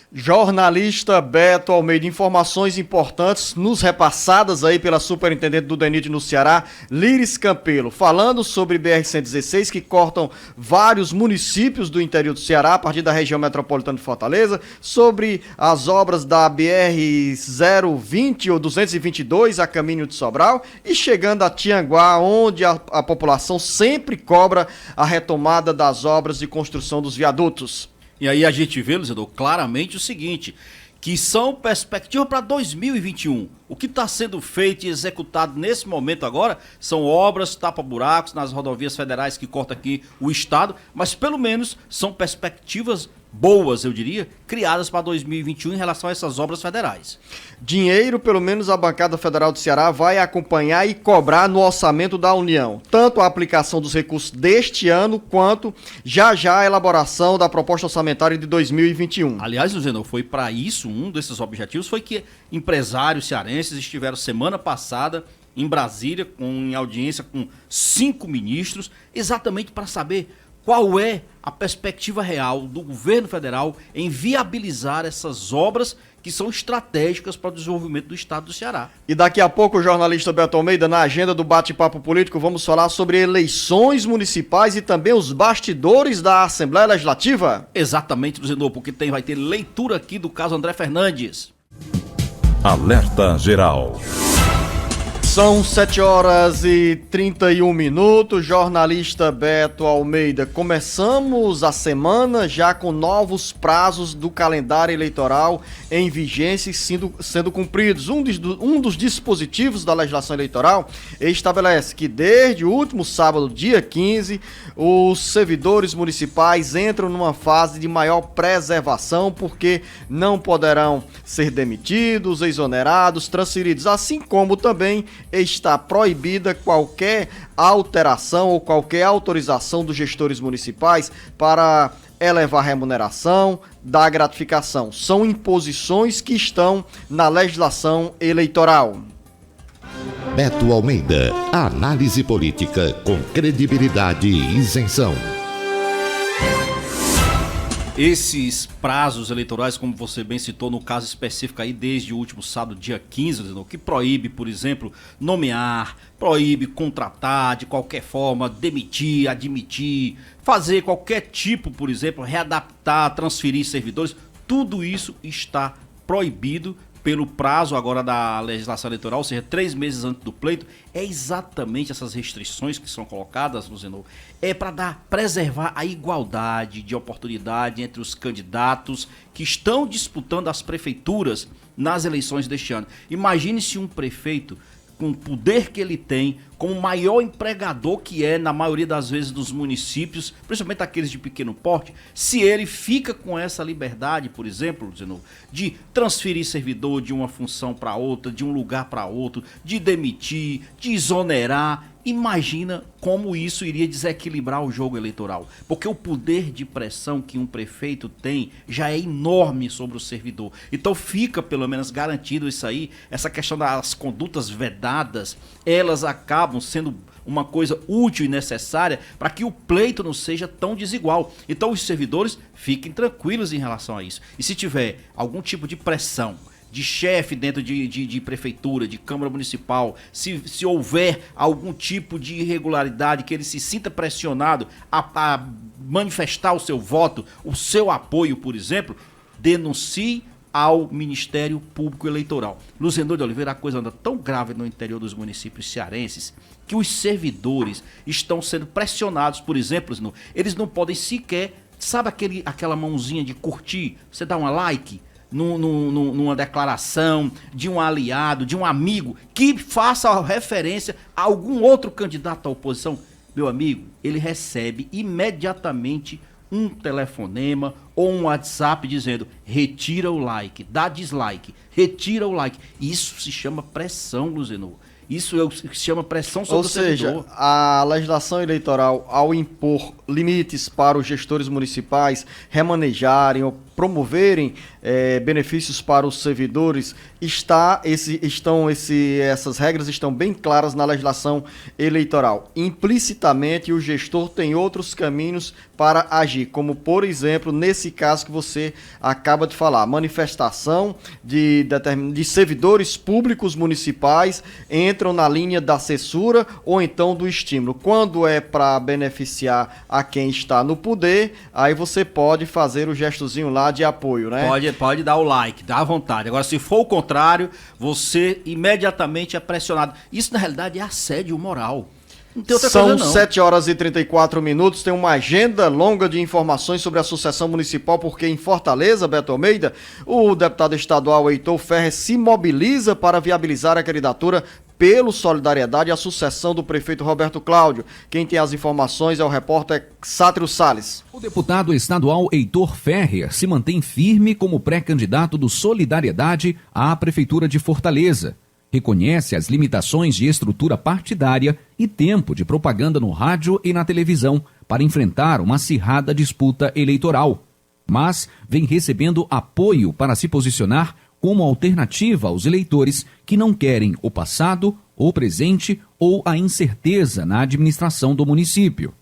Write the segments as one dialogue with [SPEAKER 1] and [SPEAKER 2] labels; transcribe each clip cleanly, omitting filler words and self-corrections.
[SPEAKER 1] Jornalista Beto Almeida, informações importantes nos repassadas aí pela superintendente do DENIT no Ceará, Líris Campelo, falando sobre BR-116 que cortam vários municípios do interior do Ceará a partir da região metropolitana de Fortaleza, sobre as obras da BR-020 ou 222 a caminho de Sobral e chegando a Tianguá, onde a população sempre cobra a retomada das obras de construção dos viadutos.
[SPEAKER 2] E aí a gente vê, Luizador, claramente o seguinte, que são perspectivas para 2021. O que está sendo feito e executado nesse momento agora são obras, tapa-buracos nas rodovias federais que cortam aqui o estado, mas pelo menos são perspectivas boas, eu diria, criadas para 2021 em relação a essas obras federais.
[SPEAKER 1] Dinheiro, pelo menos a bancada federal do Ceará vai acompanhar e cobrar no orçamento da União, tanto a aplicação dos recursos deste ano, quanto já a elaboração da proposta orçamentária de 2021.
[SPEAKER 2] Aliás, Luciano, foi para isso, um desses objetivos foi que empresários cearenses estiveram semana passada em Brasília, em audiência com 5 ministros, exatamente para saber qual é a perspectiva real do governo federal em viabilizar essas obras que são estratégicas para o desenvolvimento do estado do Ceará.
[SPEAKER 1] E daqui a pouco o jornalista Beto Almeida, na agenda do Bate-Papo Político, vamos falar sobre eleições municipais e também os bastidores da Assembleia Legislativa.
[SPEAKER 2] Exatamente, Luciano, porque vai ter leitura aqui do caso André Fernandes.
[SPEAKER 3] Alerta Geral.
[SPEAKER 1] São 7h31, jornalista Beto Almeida. Começamos a semana já com novos prazos do calendário eleitoral em vigência e sendo cumpridos. Um dos dispositivos da legislação eleitoral estabelece que desde o último sábado, dia 15, os servidores municipais entram numa fase de maior preservação, porque não poderão ser demitidos, exonerados, transferidos, assim como também está proibida qualquer alteração ou qualquer autorização dos gestores municipais para elevar remuneração, dar gratificação. São imposições que estão na legislação eleitoral.
[SPEAKER 4] Beto Almeida, análise política com credibilidade e isenção.
[SPEAKER 2] Esses prazos eleitorais, como você bem citou no caso específico aí, desde o último sábado, dia 15, que proíbe, por exemplo, nomear, proíbe contratar de qualquer forma, demitir, admitir, fazer qualquer tipo, por exemplo, readaptar, transferir servidores, tudo isso está proibido pelo prazo agora da legislação eleitoral, ou seja, 3 meses antes do pleito. É exatamente essas restrições que são colocadas, Luciano, para preservar a igualdade de oportunidade entre os candidatos que estão disputando as prefeituras nas eleições deste ano. Imagine se um prefeito, com o poder que ele tem, como o maior empregador que é, na maioria das vezes, dos municípios, principalmente aqueles de pequeno porte, se ele fica com essa liberdade, por exemplo, de transferir servidor de uma função para outra, de um lugar para outro, de demitir, de exonerar, imagina como isso iria desequilibrar o jogo eleitoral. Porque o poder de pressão que um prefeito tem já é enorme sobre o servidor. Então fica pelo menos garantido isso aí, essa questão das condutas vedadas, elas acabam sendo uma coisa útil e necessária para que o pleito não seja tão desigual. Então os servidores fiquem tranquilos em relação a isso. E se tiver algum tipo de pressão de chefe dentro de prefeitura, de Câmara Municipal, se houver algum tipo de irregularidade, que ele se sinta pressionado a manifestar o seu voto, o seu apoio, por exemplo, denuncie ao Ministério Público Eleitoral. Luciano de Oliveira, a coisa anda tão grave no interior dos municípios cearenses que os servidores estão sendo pressionados, por exemplo, eles não podem sequer, sabe aquela mãozinha de curtir, você dá um like numa declaração de um aliado, de um amigo, que faça referência a algum outro candidato à oposição. Meu amigo, ele recebe imediatamente um telefonema ou um WhatsApp dizendo: retira o like, dá dislike, retira o like. Isso se chama pressão, Luciano. Isso se chama pressão sobre o servidor.
[SPEAKER 1] Ou seja, a legislação eleitoral, ao impor limites para os gestores municipais remanejarem ou promoverem benefícios para os servidores, essas regras estão bem claras na legislação eleitoral. Implicitamente, o gestor tem outros caminhos para agir, como, por exemplo, nesse caso que você acaba de falar, manifestação de servidores públicos municipais entram na linha da censura ou então do estímulo. Quando é para beneficiar a quem está no poder, aí você pode fazer o gestozinho lá de apoio, né?
[SPEAKER 2] Pode dar o like, dá à vontade. Agora, se for o contrário, você imediatamente é pressionado. Isso, na realidade, é assédio moral. Não tem outra coisa, não.
[SPEAKER 1] São 7 horas e 34 minutos, tem uma agenda longa de informações sobre a Associação Municipal, porque em Fortaleza, Beto Almeida, o deputado estadual Heitor Ferrer se mobiliza para viabilizar a candidatura pelo Solidariedade à sucessão do prefeito Roberto Cláudio. Quem tem as informações é o repórter Sátiro Salles.
[SPEAKER 5] O deputado estadual Heitor Ferrer se mantém firme como pré-candidato do Solidariedade à Prefeitura de Fortaleza. Reconhece as limitações de estrutura partidária e tempo de propaganda no rádio e na televisão para enfrentar uma acirrada disputa eleitoral, mas vem recebendo apoio para se posicionar como alternativa aos eleitores que não querem o passado, o presente ou a incerteza na administração do município.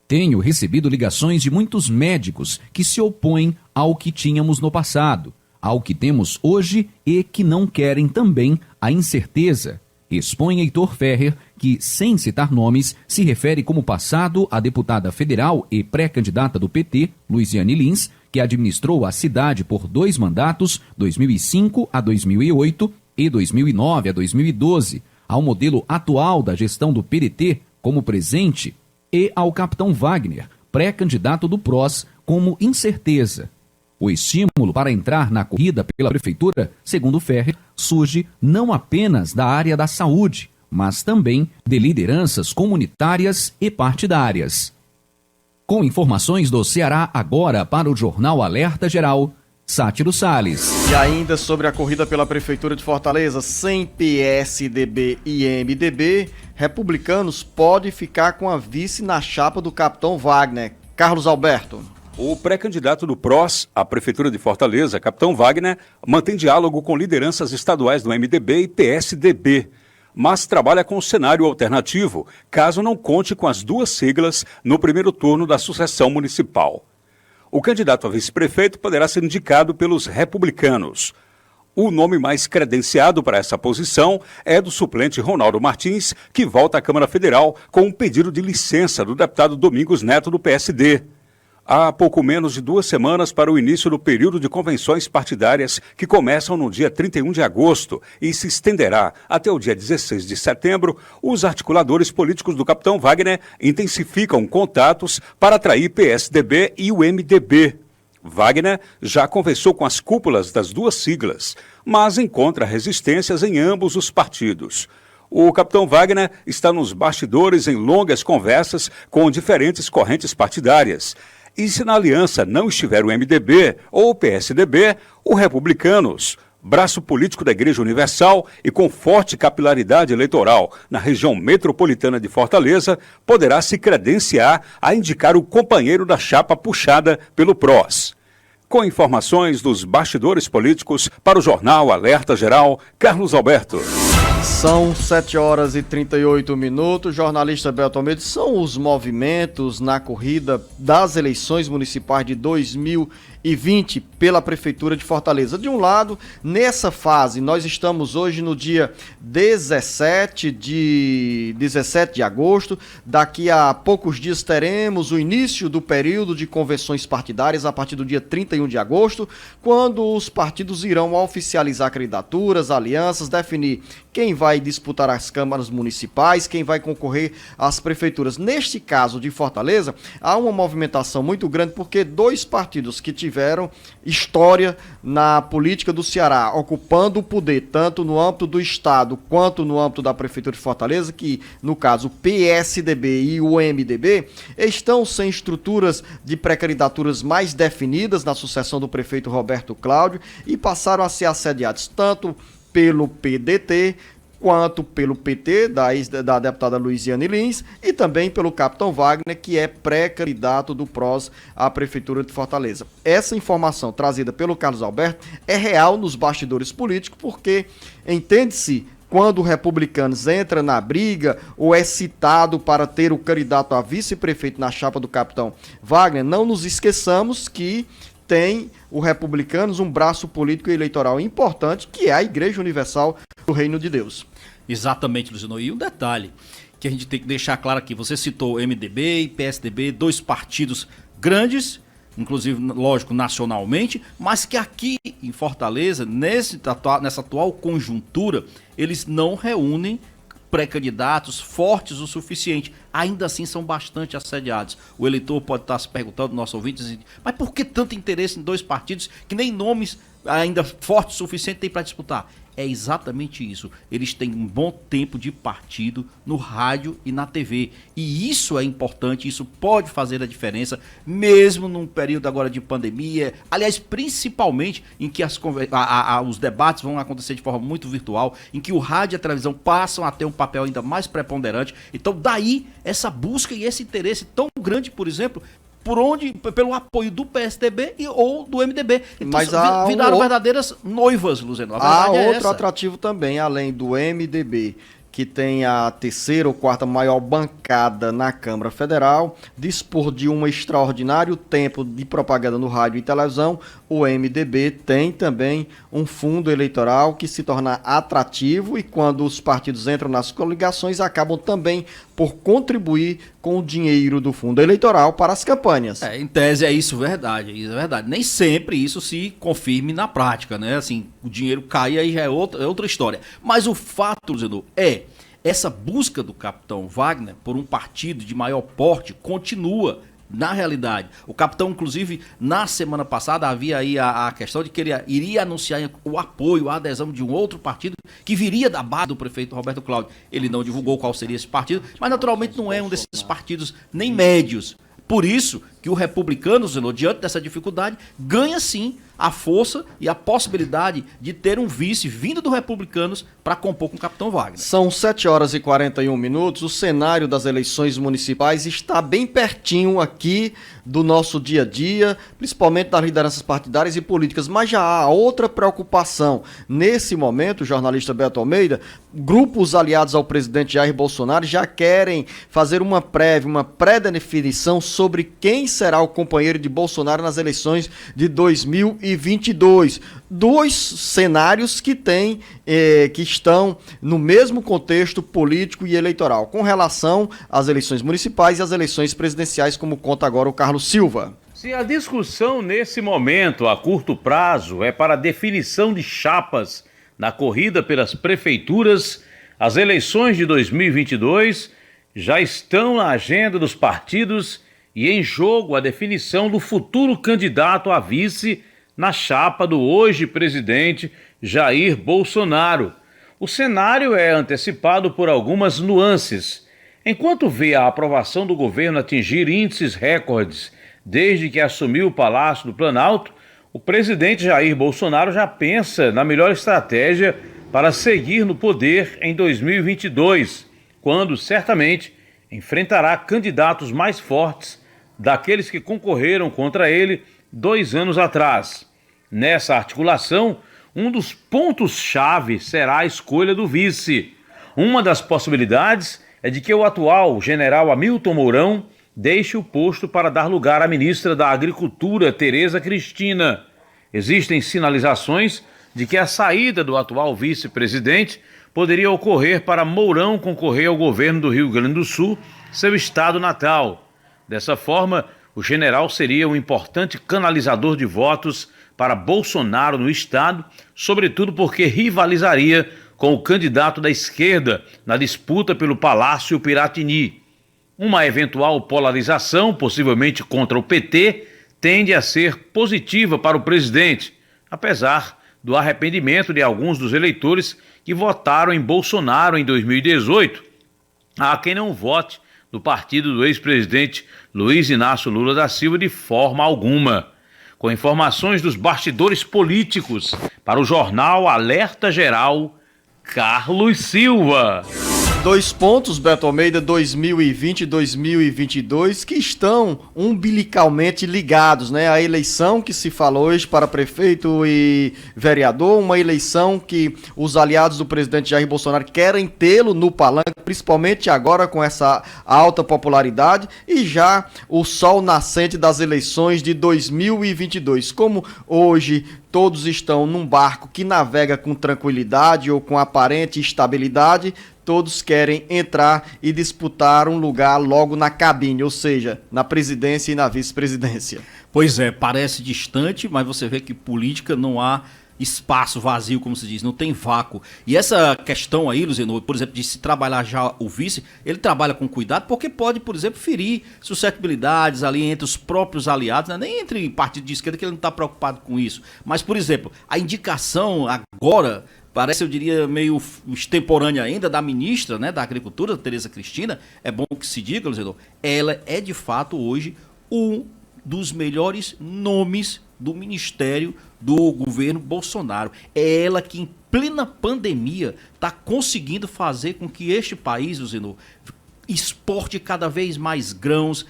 [SPEAKER 5] Tenho recebido ligações de muitos médicos que se opõem ao que tínhamos no passado, ao que temos hoje e que não querem também a incerteza. Expõe Heitor Ferrer, que, sem citar nomes, se refere como passado à deputada federal e pré-candidata do PT, Luiziane Lins, que administrou a cidade por 2 mandatos, 2005 a 2008 e 2009 a 2012, ao modelo atual da gestão do PDT como presente e ao capitão Wagner, pré-candidato do PROS, como incerteza. O estímulo para entrar na corrida pela prefeitura, segundo Ferrer, surge não apenas da área da saúde, mas também de lideranças comunitárias e partidárias. Com informações do Ceará agora para o Jornal Alerta Geral, Sátiro Salles.
[SPEAKER 1] E ainda sobre a corrida pela Prefeitura de Fortaleza, sem PSDB e MDB, republicanos podem ficar com a vice na chapa do capitão Wagner. Carlos Alberto.
[SPEAKER 6] O pré-candidato do PROS à Prefeitura de Fortaleza, capitão Wagner, mantém diálogo com lideranças estaduais do MDB e PSDB, mas trabalha com um cenário alternativo, caso não conte com as 2 siglas no primeiro turno da sucessão municipal. O candidato a vice-prefeito poderá ser indicado pelos republicanos. O nome mais credenciado para essa posição é do suplente Ronaldo Martins, que volta à Câmara Federal com um pedido de licença do deputado Domingos Neto do PSD. Há pouco menos de 2 semanas para o início do período de convenções partidárias que começam no dia 31 de agosto e se estenderá até o dia 16 de setembro, os articuladores políticos do capitão Wagner intensificam contatos para atrair PSDB e o MDB. Wagner já conversou com as cúpulas das 2 siglas, mas encontra resistências em ambos os partidos. O capitão Wagner está nos bastidores em longas conversas com diferentes correntes partidárias. E se na aliança não estiver o MDB ou o PSDB, o Republicanos, braço político da Igreja Universal e com forte capilaridade eleitoral na região metropolitana de Fortaleza, poderá se credenciar a indicar o companheiro da chapa puxada pelo PROS. Com informações dos bastidores políticos para o Jornal Alerta Geral, Carlos Alberto.
[SPEAKER 1] São 7 horas e 38 minutos. Jornalista Beto Almeida, são os movimentos na corrida das eleições municipais de 2020 pela Prefeitura de Fortaleza. De um lado, nessa fase, nós estamos hoje no dia 17 de agosto. Daqui a poucos dias teremos o início do período de convenções partidárias a partir do dia 31 de agosto, quando os partidos irão oficializar candidaturas, alianças, definir quem vai disputar as câmaras municipais, quem vai concorrer às prefeituras. Neste caso de Fortaleza, há uma movimentação muito grande porque 2 partidos que tiveram história na política do Ceará, ocupando o poder tanto no âmbito do Estado quanto no âmbito da Prefeitura de Fortaleza, que no caso o PSDB e o MDB, estão sem estruturas de pré-candidaturas mais definidas na sucessão do prefeito Roberto Cláudio e passaram a ser assediados tanto pelo PDT, quanto pelo PT, da deputada Luiziane Lins, e também pelo capitão Wagner, que é pré-candidato do PROS à Prefeitura de Fortaleza. Essa informação trazida pelo Carlos Alberto é real nos bastidores políticos, porque entende-se quando o Republicanos entra na briga ou é citado para ter o candidato a vice-prefeito na chapa do capitão Wagner, não nos esqueçamos que tem o Republicanos um braço político e eleitoral importante, que é a Igreja Universal do Reino de Deus.
[SPEAKER 2] Exatamente, Luciano. E um detalhe que a gente tem que deixar claro aqui, você citou MDB e PSDB, dois partidos grandes, inclusive, lógico, nacionalmente, mas que aqui em Fortaleza, nessa atual conjuntura, eles não reúnem pré-candidatos fortes o suficiente. Ainda assim são bastante assediados. O eleitor pode estar se perguntando, nosso ouvinte, mas por que tanto interesse em dois partidos que nem nomes ainda fortes o suficiente tem para disputar? É exatamente isso. Eles têm um bom tempo de partido no rádio e na TV. E isso é importante, isso pode fazer a diferença, mesmo num período agora de pandemia. Aliás, principalmente em que os debates vão acontecer de forma muito virtual, em que o rádio e a televisão passam a ter um papel ainda mais preponderante. Então, daí, essa busca e esse interesse tão grande, por exemplo, pelo apoio do PSDB ou do MDB. Então,
[SPEAKER 1] mas
[SPEAKER 2] viraram verdadeiras noivas, Luciano.
[SPEAKER 1] Há outro atrativo também, além do MDB, que tem a terceira ou quarta maior bancada na Câmara Federal, dispor de um extraordinário tempo de propaganda no rádio e televisão. O MDB tem também um fundo eleitoral que se torna atrativo, e quando os partidos entram nas coligações, acabam também por contribuir com o dinheiro do fundo eleitoral para as campanhas.
[SPEAKER 2] Em tese é isso verdade. Nem sempre isso se confirme na prática, né? Assim, o dinheiro cai, aí já é outra história. Mas o fato, Zeno, essa busca do capitão Wagner por um partido de maior porte continua. Na realidade, o capitão, inclusive, na semana passada havia aí a questão de que ele iria anunciar o apoio, a adesão de um outro partido que viria da base do prefeito Roberto Cláudio. Ele não divulgou qual seria esse partido, mas naturalmente não é um desses partidos nem médios. Por isso que o Republicanos, diante dessa dificuldade, ganha sim a força e a possibilidade de ter um vice vindo do Republicanos para compor com o capitão Wagner.
[SPEAKER 1] São 7 horas e 41 minutos. O cenário das eleições municipais está bem pertinho aqui do nosso dia a dia, principalmente das lideranças partidárias e políticas. Mas já há outra preocupação. Nesse momento, o jornalista Beto Almeida, grupos aliados ao presidente Jair Bolsonaro já querem fazer uma pré-definição sobre quem será o companheiro de Bolsonaro nas eleições de 2022. Dois cenários que estão no mesmo contexto político e eleitoral, com relação às eleições municipais e às eleições presidenciais, como conta agora o Carlos Silva.
[SPEAKER 7] Se a discussão nesse momento, a curto prazo, é para a definição de chapas na corrida pelas prefeituras, as eleições de 2022 já estão na agenda dos partidos e em jogo a definição do futuro candidato a vice na chapa do hoje presidente Jair Bolsonaro. O cenário é antecipado por algumas nuances. Enquanto vê a aprovação do governo atingir índices recordes desde que assumiu o Palácio do Planalto, o presidente Jair Bolsonaro já pensa na melhor estratégia para seguir no poder em 2022, quando certamente enfrentará candidatos mais fortes daqueles que concorreram contra ele 2 anos atrás. Nessa articulação, um dos pontos-chave será a escolha do vice. Uma das possibilidades é de que o atual general Hamilton Mourão deixe o posto para dar lugar à ministra da Agricultura, Tereza Cristina. Existem sinalizações de que a saída do atual vice-presidente poderia ocorrer para Mourão concorrer ao governo do Rio Grande do Sul, seu estado natal. Dessa forma, o general seria um importante canalizador de votos para Bolsonaro no estado, sobretudo porque rivalizaria com o candidato da esquerda na disputa pelo Palácio Piratini. Uma eventual polarização, possivelmente contra o PT, tende a ser positiva para o presidente, apesar do arrependimento de alguns dos eleitores que votaram em Bolsonaro em 2018. Há quem não vote do partido do ex-presidente Luiz Inácio Lula da Silva de forma alguma. Com informações dos bastidores políticos para o jornal Alerta Geral, Carlos Silva.
[SPEAKER 1] 2 pontos, Beto Almeida, 2020 e 2022, que estão umbilicalmente ligados, né? A eleição que se falou hoje para prefeito e vereador, uma eleição que os aliados do presidente Jair Bolsonaro querem tê-lo no palanque, principalmente agora com essa alta popularidade, e já o sol nascente das eleições de 2022. Como hoje todos estão num barco que navega com tranquilidade ou com aparente estabilidade, todos querem entrar e disputar um lugar logo na cabine, ou seja, na presidência e na vice-presidência.
[SPEAKER 2] Pois é, parece distante, mas você vê que política não há espaço vazio, como se diz, não tem vácuo. E essa questão aí, Luziano, por exemplo, de se trabalhar já o vice, ele trabalha com cuidado porque pode, por exemplo, ferir suscetibilidades ali entre os próprios aliados, né? Nem entre partido de esquerda, que ele não está preocupado com isso. Mas, por exemplo, a indicação agora parece, eu diria, meio extemporânea ainda da ministra, né, da Agricultura, Tereza Cristina. É bom que se diga, Luziano, ela é de fato hoje um dos melhores nomes do ministério do governo Bolsonaro. É ela que, em plena pandemia, está conseguindo fazer com que este país, Luziano, exporte cada vez mais grãos,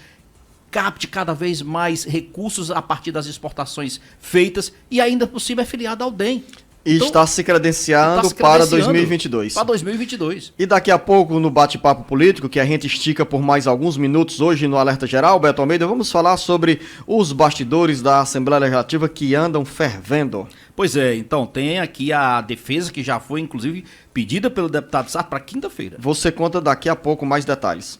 [SPEAKER 2] capte cada vez mais recursos a partir das exportações feitas e ainda possível é filiada ao DEM.
[SPEAKER 1] E então, está se credenciando para 2022.
[SPEAKER 2] Para 2022.
[SPEAKER 1] E daqui a pouco, no bate-papo político, que a gente estica por mais alguns minutos hoje no Alerta Geral, Beto Almeida, vamos falar sobre os bastidores da Assembleia Legislativa que andam fervendo.
[SPEAKER 2] Pois é, então tem aqui a defesa que já foi, inclusive, pedida pelo deputado Sarto para quinta-feira.
[SPEAKER 1] Você conta daqui a pouco mais detalhes.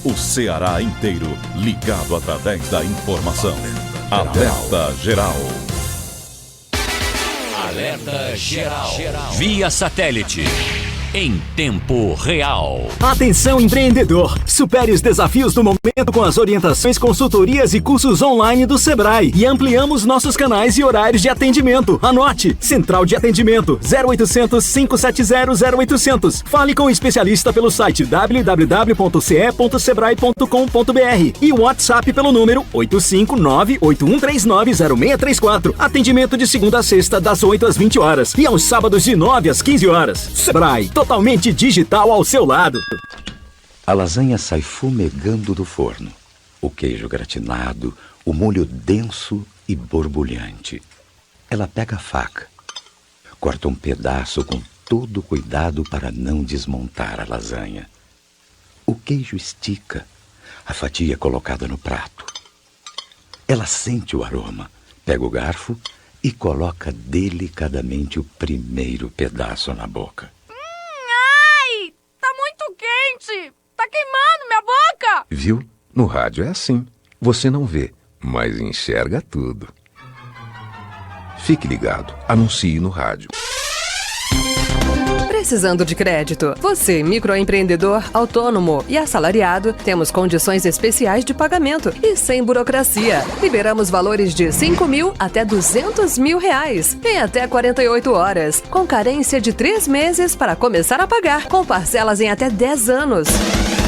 [SPEAKER 3] O Ceará inteiro ligado através da informação. Alerta Geral.
[SPEAKER 8] Alerta Geral. Via satélite. Em tempo real.
[SPEAKER 9] Atenção, empreendedor! Supere os desafios do momento com as orientações, consultorias e cursos online do Sebrae. E ampliamos nossos canais e horários de atendimento. Anote: Central de Atendimento 0800 570 0800. Fale com o especialista pelo site www.ce.sebrae.com.br e o WhatsApp pelo número 859-8139-0634. Atendimento de segunda a sexta, das 8 às 20 horas. E aos sábados de 9 às 15 horas. Sebrae, totalmente digital ao seu lado.
[SPEAKER 10] A lasanha sai fumegando do forno. O queijo gratinado, o molho denso e borbulhante. Ela pega a faca, corta um pedaço com todo cuidado para não desmontar a lasanha. O queijo estica, a fatia é colocada no prato. Ela sente o aroma, pega o garfo e coloca delicadamente o primeiro pedaço na boca.
[SPEAKER 11] Tá queimando minha boca!
[SPEAKER 12] Viu? No rádio é assim. Você não vê, mas enxerga tudo. Fique ligado. Anuncie no rádio.
[SPEAKER 13] Precisando de crédito? Você, microempreendedor, autônomo e assalariado, temos condições especiais de pagamento e sem burocracia. Liberamos valores de 5 mil até 200 mil reais em até 48 horas, com carência de 3 meses para começar a pagar, com parcelas em até 10 anos.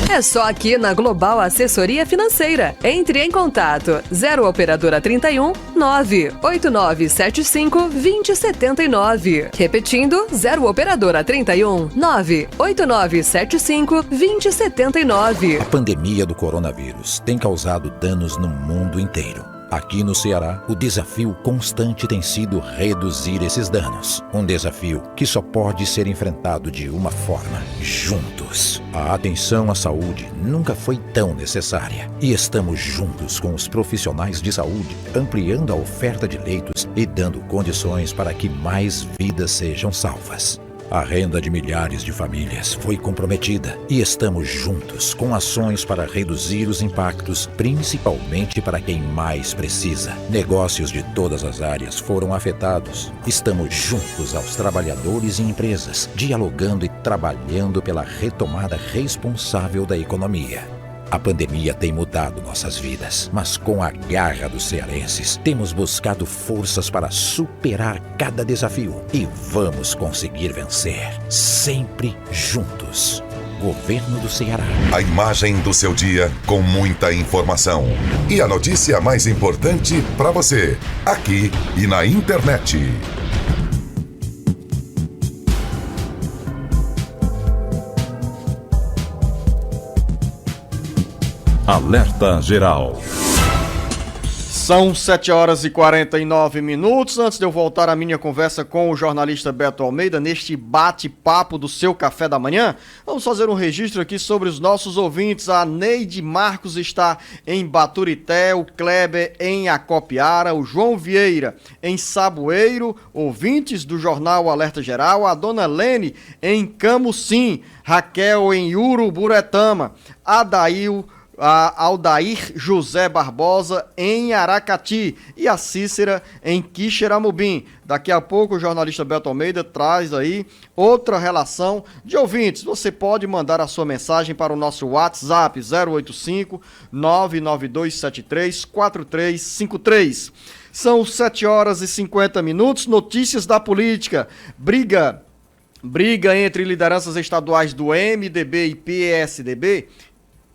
[SPEAKER 13] É só aqui na Global Assessoria Financeira. Entre em contato 0 Operadora 31 98975 2079. Repetindo, 0 Operadora 31 98975 2079.
[SPEAKER 14] A pandemia do coronavírus tem causado danos no mundo inteiro. Aqui no Ceará, o desafio constante tem sido reduzir esses danos. Um desafio que só pode ser enfrentado de uma forma: juntos. A atenção à saúde nunca foi tão necessária. E estamos juntos com os profissionais de saúde, ampliando a oferta de leitos e dando condições para que mais vidas sejam salvas. A renda de milhares de famílias foi comprometida e estamos juntos com ações para reduzir os impactos, principalmente para quem mais precisa. Negócios de todas as áreas foram afetados. Estamos juntos aos trabalhadores e empresas, dialogando e trabalhando pela retomada responsável da economia. A pandemia tem mudado nossas vidas, mas com a garra dos cearenses, temos buscado forças para superar cada desafio e vamos conseguir vencer, sempre juntos. Governo do Ceará.
[SPEAKER 15] A imagem do seu dia com muita informação. E a notícia mais importante para você, aqui e na internet.
[SPEAKER 3] Alerta Geral.
[SPEAKER 1] São 7h49. Antes de eu voltar à minha conversa com o jornalista Beto Almeida, neste bate-papo do seu café da manhã, vamos fazer um registro aqui sobre os nossos ouvintes. A Neide Marcos está em Baturité, o Kleber em Acopiara, o João Vieira em Saboeiro, ouvintes do jornal Alerta Geral, a dona Lene em Camucim, Raquel em Uruburetama, Aldair José Barbosa em Aracati e a Cícera em Quixeramobim. Daqui a pouco o jornalista Beto Almeida traz aí outra relação de ouvintes. Você pode mandar a sua mensagem para o nosso WhatsApp 085 99273 4353. São 7h50. Notícias da política. Briga entre lideranças estaduais do MDB e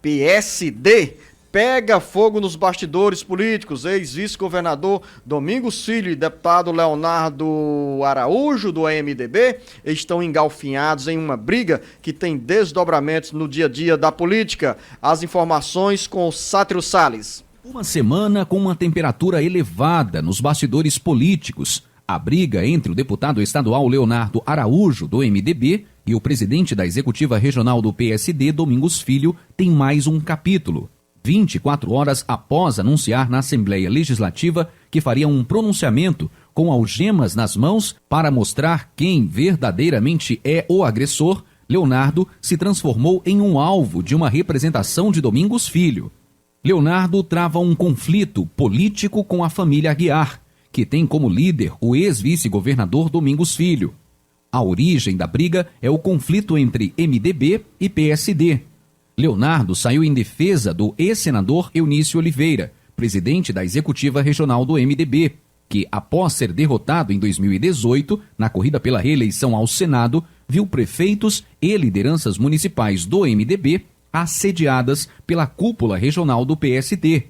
[SPEAKER 1] PSD pega fogo nos bastidores políticos. Ex-vice-governador Domingos Filho e deputado Leonardo Araújo, do MDB, estão engalfinhados em uma briga que tem desdobramentos no dia a dia da política. As informações com o Sátiro Salles.
[SPEAKER 5] Uma semana com uma temperatura elevada nos bastidores políticos. A briga entre o deputado estadual Leonardo Araújo, do MDB, e o presidente da Executiva Regional do PSD, Domingos Filho, tem mais um capítulo. 24 horas após anunciar na Assembleia Legislativa que faria um pronunciamento com algemas nas mãos para mostrar quem verdadeiramente é o agressor, Leonardo se transformou em um alvo de uma representação de Domingos Filho. Leonardo trava um conflito político com a família Aguiar, que tem como líder o ex-vice-governador Domingos Filho. A origem da briga é o conflito entre MDB e PSD. Leonardo saiu em defesa do ex-senador Eunício Oliveira, presidente da Executiva Regional do MDB, que, após ser derrotado em 2018, na corrida pela reeleição ao Senado, viu prefeitos e lideranças municipais do MDB assediadas pela cúpula regional do PSD.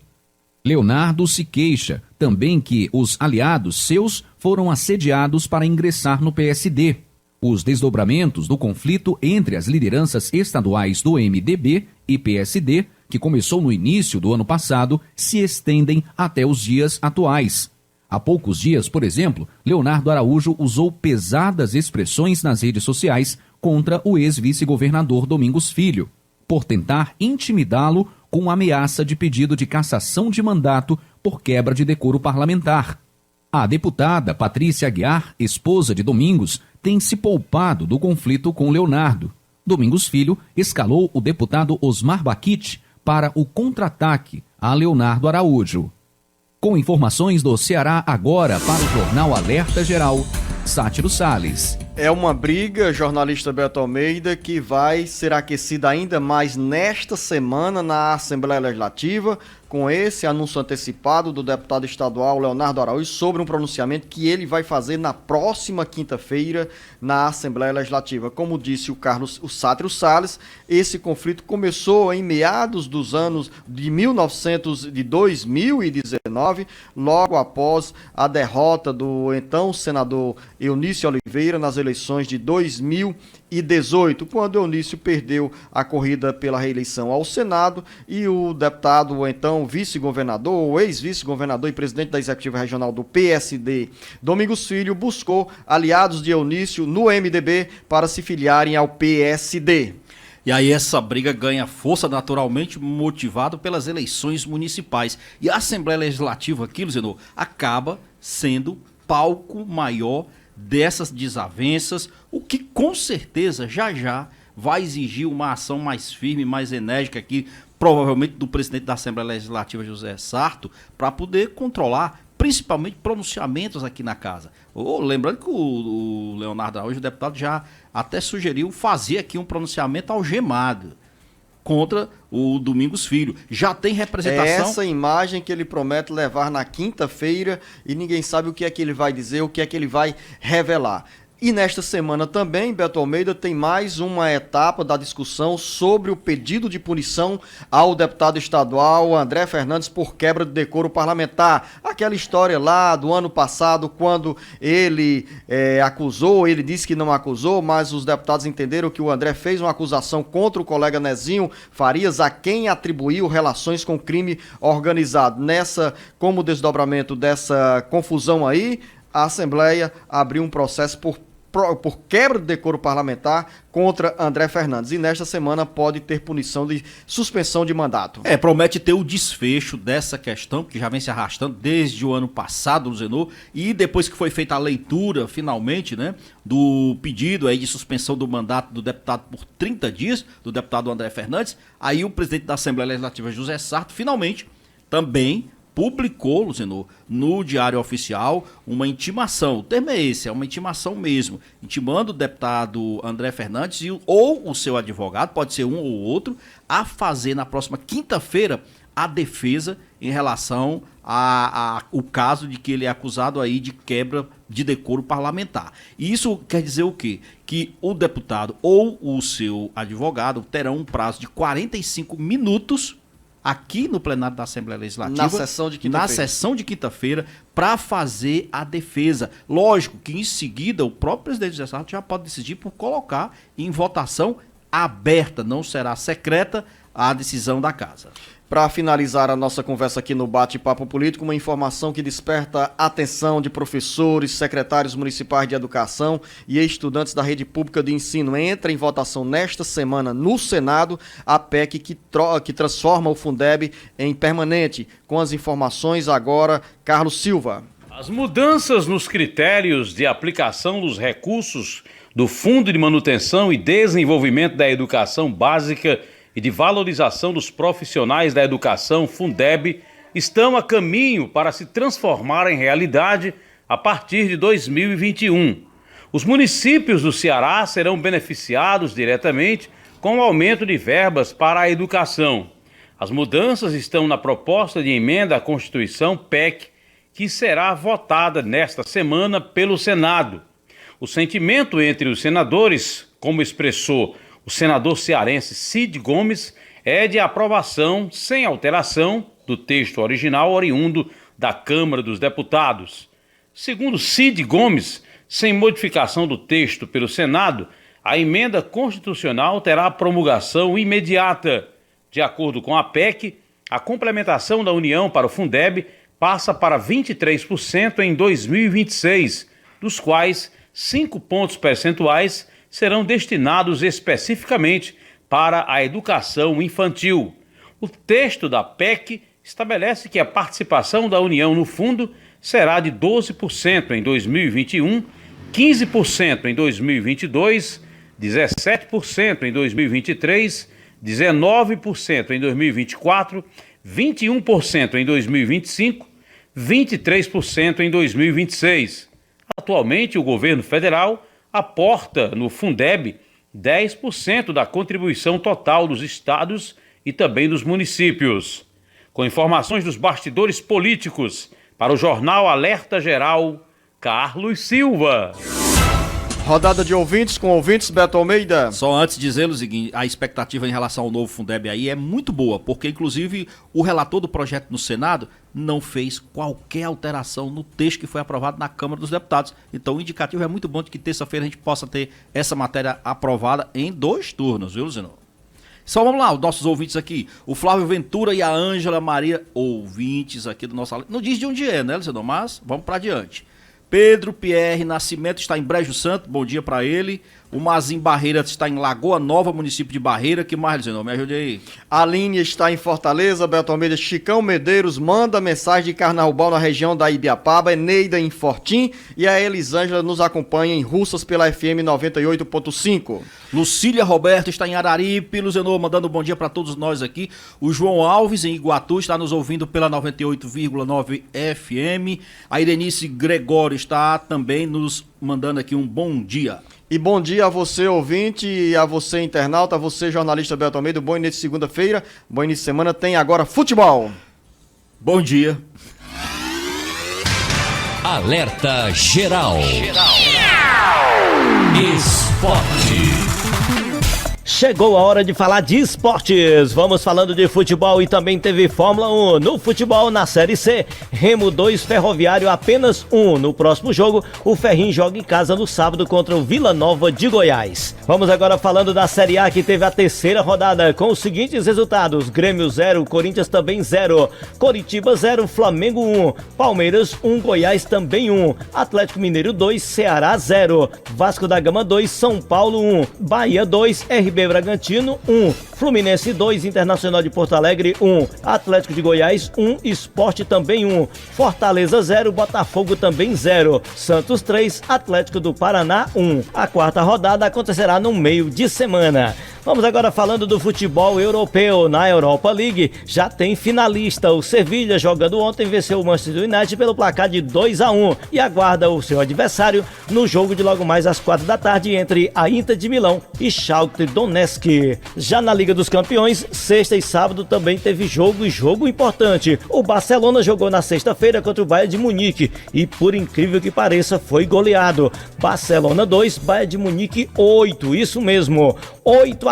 [SPEAKER 5] Leonardo se queixa também que os aliados seus foram assediados para ingressar no PSD. Os desdobramentos do conflito entre as lideranças estaduais do MDB e PSD, que começou no início do ano passado, se estendem até os dias atuais. Há poucos dias, por exemplo, Leonardo Araújo usou pesadas expressões nas redes sociais contra o ex-vice-governador Domingos Filho, por tentar intimidá-lo com ameaça de pedido de cassação de mandato por quebra de decoro parlamentar. A deputada Patrícia Aguiar, esposa de Domingos, tem se poupado do conflito com Leonardo. Domingos Filho escalou o deputado Osmar Baquite para o contra-ataque a Leonardo Araújo. Com informações do Ceará agora para o Jornal Alerta Geral, Sátiro Salles.
[SPEAKER 1] É uma briga, jornalista Beto Almeida, que vai ser aquecida ainda mais nesta semana na Assembleia Legislativa, com esse anúncio antecipado do deputado estadual Leonardo Araújo sobre um pronunciamento que ele vai fazer na próxima quinta-feira na Assembleia Legislativa. Como disse o Sátiro Salles, esse conflito começou em meados dos anos de 2019, logo após a derrota do então senador Eunício Oliveira nas eleições de 2018, quando Eunício perdeu a corrida pela reeleição ao Senado e o deputado, o então vice-governador, ou ex-vice-governador e presidente da Executiva Regional do PSD, Domingos Filho, buscou aliados de Eunício no MDB para se filiarem ao PSD.
[SPEAKER 2] E aí essa briga ganha força naturalmente motivado pelas eleições municipais. E a Assembleia Legislativa aqui, Luciano, acaba sendo palco maior dessas desavenças, o que com certeza já vai exigir uma ação mais firme, mais enérgica aqui, provavelmente do presidente da Assembleia Legislativa, José Sarto, para poder controlar principalmente pronunciamentos aqui na casa. Lembrando que o Leonardo Araújo, o deputado, já até sugeriu fazer aqui um pronunciamento algemado contra o Domingos Filho. Já tem representação.
[SPEAKER 1] É essa imagem que ele promete levar na quinta-feira e ninguém sabe o que é que ele vai dizer, o que é que ele vai revelar. E nesta semana também, Beto Almeida, tem mais uma etapa da discussão sobre o pedido de punição ao deputado estadual André Fernandes por quebra de decoro parlamentar. Aquela história lá do ano passado, quando ele acusou, ele disse que não acusou, mas os deputados entenderam que o André fez uma acusação contra o colega Nezinho Farias, a quem atribuiu relações com crime organizado. Como desdobramento dessa confusão aí, a Assembleia abriu um processo por quebra de decoro parlamentar contra André Fernandes. E nesta semana pode ter punição de suspensão de mandato.
[SPEAKER 2] Promete ter o desfecho dessa questão, que já vem se arrastando desde o ano passado, Luzenor, e depois que foi feita a leitura, finalmente, né, do pedido aí de suspensão do mandato do deputado por 30 dias, do deputado André Fernandes, aí o presidente da Assembleia Legislativa, José Sarto, finalmente também publicou, Luzenor, no Diário Oficial, uma intimação. O termo é esse, é uma intimação mesmo. Intimando o deputado André Fernandes ou o seu advogado, pode ser um ou outro, a fazer na próxima quinta-feira a defesa em relação ao caso de que ele é acusado aí de quebra de decoro parlamentar. E isso quer dizer o quê? Que o deputado ou o seu advogado terão um prazo de 45 minutos aqui no plenário da Assembleia Legislativa, na sessão de quinta-feira, para fazer a defesa. Lógico que em seguida o próprio presidente José Sarto já pode decidir por colocar em votação aberta, não será secreta a decisão da casa.
[SPEAKER 1] Para finalizar a nossa conversa aqui no Bate-Papo Político, uma informação que desperta a atenção de professores, secretários municipais de educação e estudantes da rede pública de ensino. Entra em votação nesta semana no Senado a PEC que transforma o Fundeb em permanente. Com as informações agora, Carlos Silva.
[SPEAKER 7] As mudanças nos critérios de aplicação dos recursos do Fundo de Manutenção e Desenvolvimento da Educação Básica e de valorização dos profissionais da educação, Fundeb, estão a caminho para se transformar em realidade a partir de 2021. Os municípios do Ceará serão beneficiados diretamente com o aumento de verbas para a educação. As mudanças estão na proposta de emenda à Constituição, PEC, que será votada nesta semana pelo Senado. O sentimento entre os senadores, como expressou o senador cearense Cid Gomes, é de aprovação sem alteração do texto original oriundo da Câmara dos Deputados. Segundo Cid Gomes, sem modificação do texto pelo Senado, a emenda constitucional terá promulgação imediata. De acordo com a PEC, a complementação da União para o Fundeb passa para 23% em 2026, dos quais 5 pontos percentuais serão destinados especificamente para a educação infantil. O texto da PEC estabelece que a participação da União no fundo será de 12% em 2021, 15% em 2022, 17% em 2023, 19% em 2024, 21% em 2025, 23% em 2026. Atualmente, o governo federal aporta no Fundeb 10% da contribuição total dos estados e também dos municípios. Com informações dos bastidores políticos, para o jornal Alerta Geral, Carlos Silva.
[SPEAKER 1] Rodada de ouvintes com ouvintes, Beto Almeida.
[SPEAKER 2] Só antes de dizer o seguinte, a expectativa em relação ao novo Fundeb aí é muito boa, porque inclusive o relator do projeto no Senado não fez qualquer alteração no texto que foi aprovado na Câmara dos Deputados. Então o indicativo é muito bom de que terça-feira a gente possa ter essa matéria aprovada em 2 turnos, viu, Luciano? Só vamos lá, os nossos ouvintes aqui, o Flávio Ventura e a Ângela Maria, ouvintes aqui do nosso... Não diz de onde é, né, Luciano? Mas vamos para adiante. Pedro Pierre Nascimento está em Brejo Santo, bom dia para ele. O Mazim Barreira está em Lagoa Nova, município de Barreira. Que mais, Luciano? Me ajude aí.
[SPEAKER 1] Aline está em Fortaleza, Beto Almeida. Chicão Medeiros manda mensagem de Carnaubal na região da Ibiapaba. Eneida em Fortim. E a Elisângela nos acompanha em Russas pela FM 98.5.
[SPEAKER 2] Lucília Roberto está em Araripe, Luciano, mandando um bom dia para todos nós aqui. O João Alves em Iguatu está nos ouvindo pela 98,9 FM. A Irenice Gregório está também nos mandando aqui um bom dia.
[SPEAKER 1] E bom dia a você, ouvinte, e a você, internauta, a você, jornalista Beto Almeida. Bom início de segunda-feira, bom início de semana. Tem agora futebol.
[SPEAKER 2] Bom dia.
[SPEAKER 8] Alerta Geral. Esporte.
[SPEAKER 16] Chegou a hora de falar de esportes. Vamos falando de futebol e também teve Fórmula 1. No futebol, na Série C, Remo 2, Ferroviário apenas 1. No próximo jogo, o Ferrinho joga em casa no sábado contra o Vila Nova de Goiás. Vamos agora falando da Série A, que teve a terceira rodada com os seguintes resultados: Grêmio 0, Corinthians também 0, Coritiba 0, Flamengo 1, Palmeiras 1, Goiás também 1, Atlético Mineiro 2, Ceará 0, Vasco da Gama 2, São Paulo 1, Bahia 2, RB Bragantino 1, Fluminense 2, Internacional de Porto Alegre 1, Atlético de Goiás 1, Sport também 1, Fortaleza 0, Botafogo também 0, Santos 3, Atlético do Paraná 1. A quarta rodada acontecerá no meio de semana. Vamos agora falando do futebol europeu. Na Europa League já tem finalista. O Sevilha, jogando ontem, venceu o Manchester United pelo placar de 2-1 e aguarda o seu adversário no jogo de logo mais às 4 da tarde entre a Inter de Milão e Shakhtar Donetsk. Já na Liga dos Campeões, sexta e sábado também teve jogo e jogo importante. O Barcelona jogou na sexta-feira contra o Bayern de Munique e, por incrível que pareça, foi goleado. Barcelona 2, Bayern de Munique 8, isso mesmo, 8-2.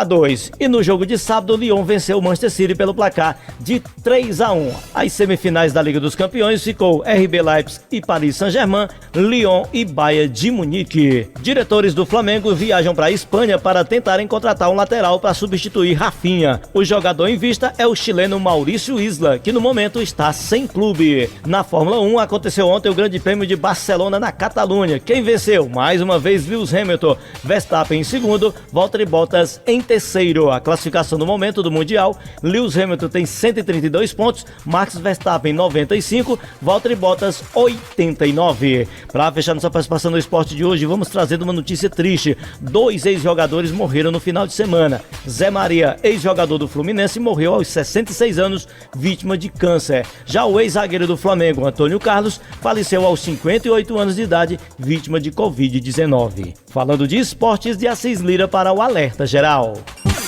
[SPEAKER 16] E no jogo de sábado, o Lyon venceu o Manchester City pelo placar de 3-1. As semifinais da Liga dos Campeões ficou RB Leipzig e Paris Saint-Germain, Lyon e Bayern de Munique. Diretores do Flamengo viajam para a Espanha para tentarem contratar um lateral para substituir Rafinha. O jogador em vista é o chileno Maurício Isla, que no momento está sem clube. Na Fórmula 1 aconteceu ontem o Grande Prêmio de Barcelona na Catalunha. Quem venceu? Mais uma vez Lewis Hamilton, Verstappen em segundo, Valtteri Bottas em terceiro. A classificação no momento do Mundial: Lewis Hamilton tem 132 pontos, Max Verstappen 95, Valtteri Bottas 89. Para fechar nossa participação no esporte de hoje, vamos trazendo uma notícia triste. 2 ex-jogadores morreram no final de semana. Zé Maria, ex-jogador do Fluminense, morreu aos 66 anos, vítima de câncer. Já o ex-zagueiro do Flamengo, Antônio Carlos, faleceu aos 58 anos de idade, vítima de Covid-19. Falando de esportes, de Assis Lira para o Alerta Geral.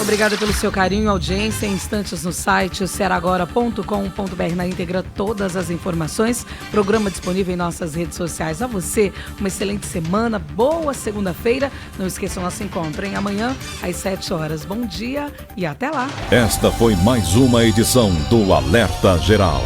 [SPEAKER 17] Obrigada pelo seu carinho e audiência. Em instantes no site cearagora.com.br, na íntegra todas as informações. Programa disponível em nossas redes sociais. A você, uma excelente semana, boa segunda-feira. Não esqueçam, nosso encontro em amanhã às 7 horas. Bom dia e até lá.
[SPEAKER 3] Esta foi mais uma edição do Alerta Geral.